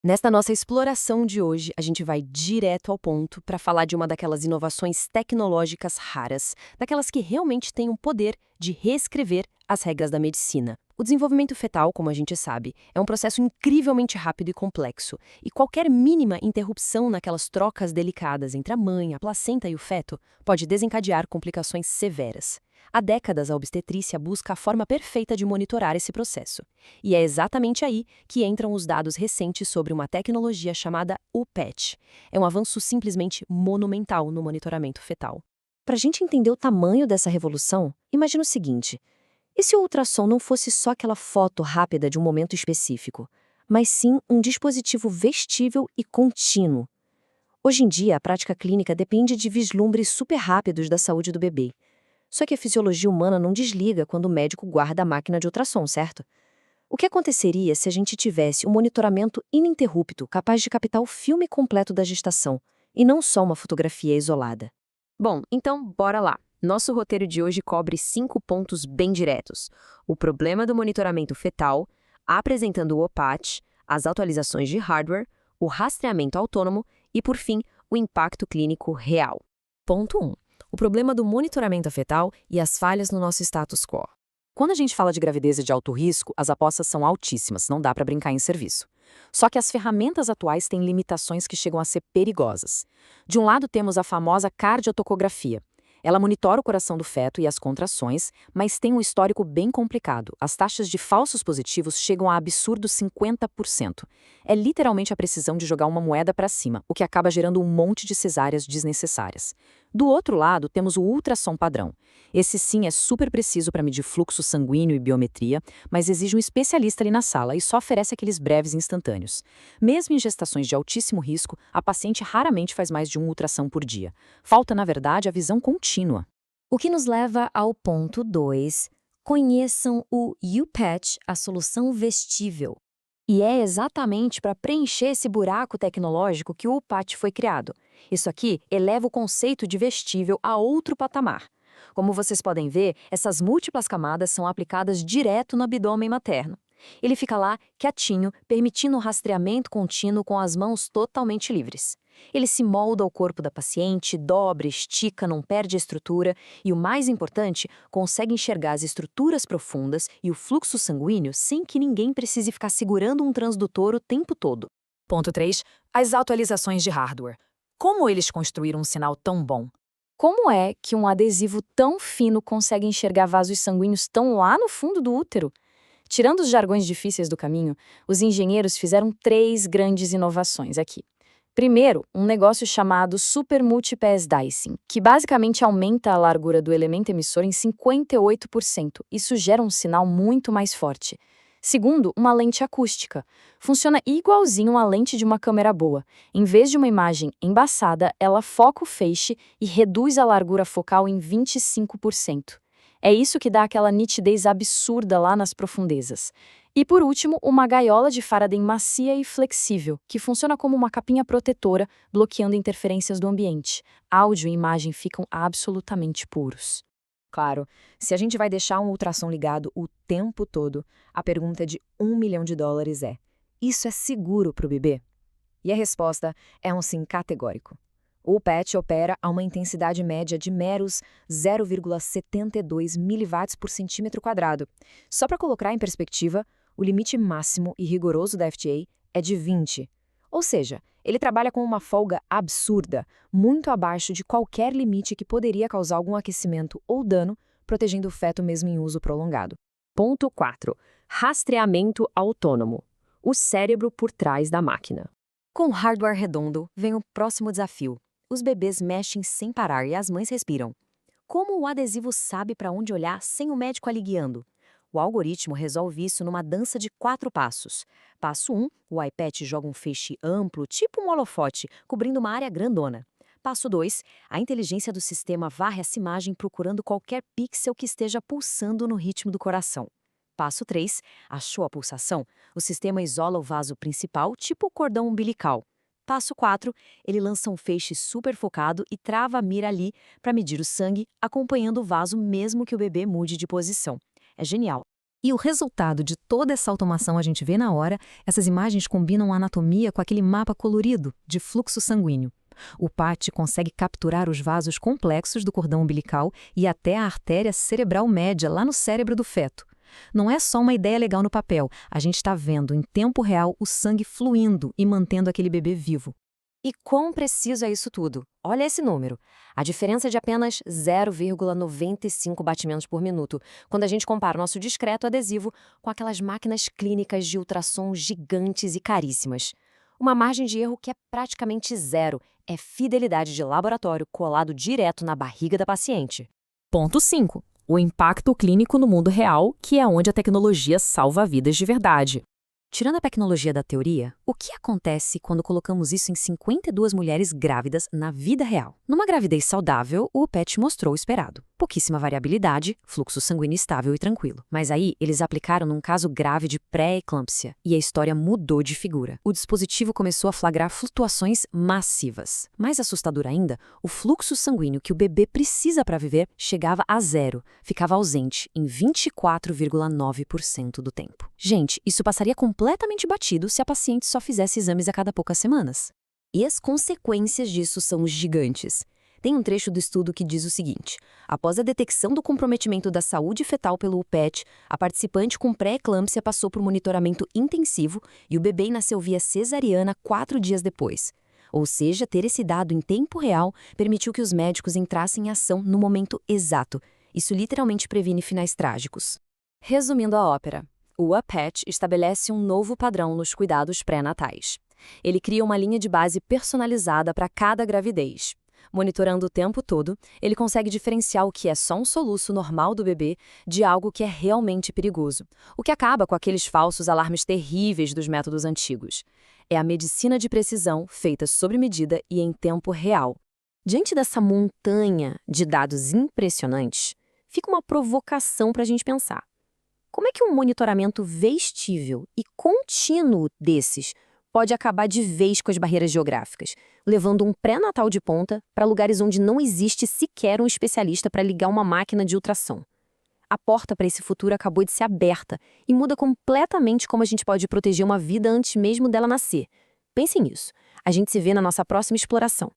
Nesta nossa exploração de hoje, a gente vai direto ao ponto para falar de uma daquelas inovações tecnológicas raras, daquelas que realmente têm o poder de reescrever as regras da medicina. O desenvolvimento fetal, como a gente sabe, é um processo incrivelmente rápido e complexo, e qualquer mínima interrupção naquelas trocas delicadas entre a mãe, a placenta e o feto pode desencadear complicações severas. Há décadas, a obstetrícia busca a forma perfeita de monitorar esse processo. E é exatamente aí que entram os dados recentes sobre uma tecnologia chamada UPET. É um avanço simplesmente monumental no monitoramento fetal. Para a gente entender o tamanho dessa revolução, imagina o seguinte: e se o ultrassom não fosse só aquela foto rápida de um momento específico, mas sim um dispositivo vestível e contínuo? Hoje em dia, a prática clínica depende de vislumbres super rápidos da saúde do bebê. Só que a fisiologia humana não desliga quando o médico guarda a máquina de ultrassom, certo? O que aconteceria se a gente tivesse um monitoramento ininterrupto capaz de captar o filme completo da gestação, e não só uma fotografia isolada? Bom, então bora lá. Nosso roteiro de hoje cobre 5 pontos bem diretos: o problema do monitoramento fetal, apresentando o OPAT, as atualizações de hardware, o rastreamento autônomo e, por fim, o impacto clínico real. Ponto 1. O problema do monitoramento fetal e as falhas no nosso status quo. Quando a gente fala de gravidez de alto risco, as apostas são altíssimas, não dá para brincar em serviço. Só que as ferramentas atuais têm limitações que chegam a ser perigosas. De um lado temos a famosa cardiotocografia. Ela monitora o coração do feto e as contrações, mas tem um histórico bem complicado. As taxas de falsos positivos chegam a absurdos 50%. É literalmente a precisão de jogar uma moeda para cima, o que acaba gerando um monte de cesáreas desnecessárias. Do outro lado, temos o ultrassom padrão. Esse sim é super preciso para medir fluxo sanguíneo e biometria, mas exige um especialista ali na sala e só oferece aqueles breves instantâneos. Mesmo em gestações de altíssimo risco, a paciente raramente faz mais de um ultrassom por dia. Falta, na verdade, a visão contínua. O que nos leva ao ponto 2. Conheçam o UPatch, a solução vestível. E é exatamente para preencher esse buraco tecnológico que o UPatch foi criado. Isso aqui eleva o conceito de vestível a outro patamar. Como vocês podem ver, essas múltiplas camadas são aplicadas direto no abdômen materno. Ele fica lá, quietinho, permitindo um rastreamento contínuo com as mãos totalmente livres. Ele se molda ao corpo da paciente, dobra, estica, não perde a estrutura e, o mais importante, consegue enxergar as estruturas profundas e o fluxo sanguíneo sem que ninguém precise ficar segurando um transdutor o tempo todo. Ponto 3. As atualizações de hardware. Como eles construíram um sinal tão bom? Como é que um adesivo tão fino consegue enxergar vasos sanguíneos tão lá no fundo do útero? Tirando os jargões difíceis do caminho, os engenheiros fizeram 3 grandes inovações aqui. Primeiro, um negócio chamado Super Multipass Dicing, que basicamente aumenta a largura do elemento emissor em 58%. Isso gera um sinal muito mais forte. Segundo, uma lente acústica. Funciona igualzinho a lente de uma câmera boa. Em vez de uma imagem embaçada, ela foca o feixe e reduz a largura focal em 25%. É isso que dá aquela nitidez absurda lá nas profundezas. E por último, uma gaiola de Faraday macia e flexível, que funciona como uma capinha protetora, bloqueando interferências do ambiente. Áudio e imagem ficam absolutamente puros. Claro, se a gente vai deixar um ultrassom ligado o tempo todo, a pergunta de US$ 1 milhão é: isso é seguro para o bebê? E a resposta é um sim categórico. O PET opera a uma intensidade média de meros 0,72 miliwatts por centímetro quadrado. Só para colocar em perspectiva, o limite máximo e rigoroso da FDA é de 20. Ou seja, ele trabalha com uma folga absurda, muito abaixo de qualquer limite que poderia causar algum aquecimento ou dano, protegendo o feto mesmo em uso prolongado. Ponto 4. Rastreamento autônomo. O cérebro por trás da máquina. Com hardware redondo, vem o próximo desafio. Os bebês mexem sem parar e as mães respiram. Como o adesivo sabe para onde olhar sem o médico ali guiando? O algoritmo resolve isso numa dança de 4 passos. Passo 1, o iPad joga um feixe amplo, tipo um holofote, cobrindo uma área grandona. Passo 2, a inteligência do sistema varre essa imagem procurando qualquer pixel que esteja pulsando no ritmo do coração. Passo 3, achou a pulsação? O sistema isola o vaso principal, tipo o cordão umbilical. Passo 4, ele lança um feixe super focado e trava a mira ali para medir o sangue, acompanhando o vaso mesmo que o bebê mude de posição. É genial. E o resultado de toda essa automação a gente vê na hora, essas imagens combinam a anatomia com aquele mapa colorido de fluxo sanguíneo. O PAT consegue capturar os vasos complexos do cordão umbilical e até a artéria cerebral média lá no cérebro do feto. Não é só uma ideia legal no papel, a gente está vendo em tempo real o sangue fluindo e mantendo aquele bebê vivo. E quão preciso é isso tudo? Olha esse número. A diferença é de apenas 0,95 batimentos por minuto, quando a gente compara o nosso discreto adesivo com aquelas máquinas clínicas de ultrassom gigantes e caríssimas. Uma margem de erro que é praticamente zero, é fidelidade de laboratório colado direto na barriga da paciente. Ponto 5. O impacto clínico no mundo real, que é onde a tecnologia salva vidas de verdade. Tirando a tecnologia da teoria, o que acontece quando colocamos isso em 52 mulheres grávidas na vida real? Numa gravidez saudável, o PET mostrou o esperado. Pouquíssima variabilidade, fluxo sanguíneo estável e tranquilo. Mas aí, eles aplicaram num caso grave de pré-eclâmpsia, e a história mudou de figura. O dispositivo começou a flagrar flutuações massivas. Mais assustador ainda, o fluxo sanguíneo que o bebê precisa para viver chegava a zero, ficava ausente em 24,9% do tempo. Gente, isso passaria completamente batido se a paciente só fizesse exames a cada poucas semanas. E as consequências disso são gigantes. Tem um trecho do estudo que diz o seguinte: após a detecção do comprometimento da saúde fetal pelo PET, a participante com pré-eclâmpsia passou por monitoramento intensivo e o bebê nasceu via cesariana 4 dias depois. Ou seja, ter esse dado em tempo real permitiu que os médicos entrassem em ação no momento exato. Isso literalmente previne finais trágicos. Resumindo a ópera, o UPET estabelece um novo padrão nos cuidados pré-natais. Ele cria uma linha de base personalizada para cada gravidez. Monitorando o tempo todo, ele consegue diferenciar o que é só um soluço normal do bebê de algo que é realmente perigoso, o que acaba com aqueles falsos alarmes terríveis dos métodos antigos. É a medicina de precisão feita sob medida e em tempo real. Diante dessa montanha de dados impressionantes, fica uma provocação para a gente pensar. Como é que um monitoramento vestível e contínuo desses pode acabar de vez com as barreiras geográficas, levando um pré-natal de ponta para lugares onde não existe sequer um especialista para ligar uma máquina de ultrassom? A porta para esse futuro acabou de ser aberta e muda completamente como a gente pode proteger uma vida antes mesmo dela nascer. Pense nisso. A gente se vê na nossa próxima exploração.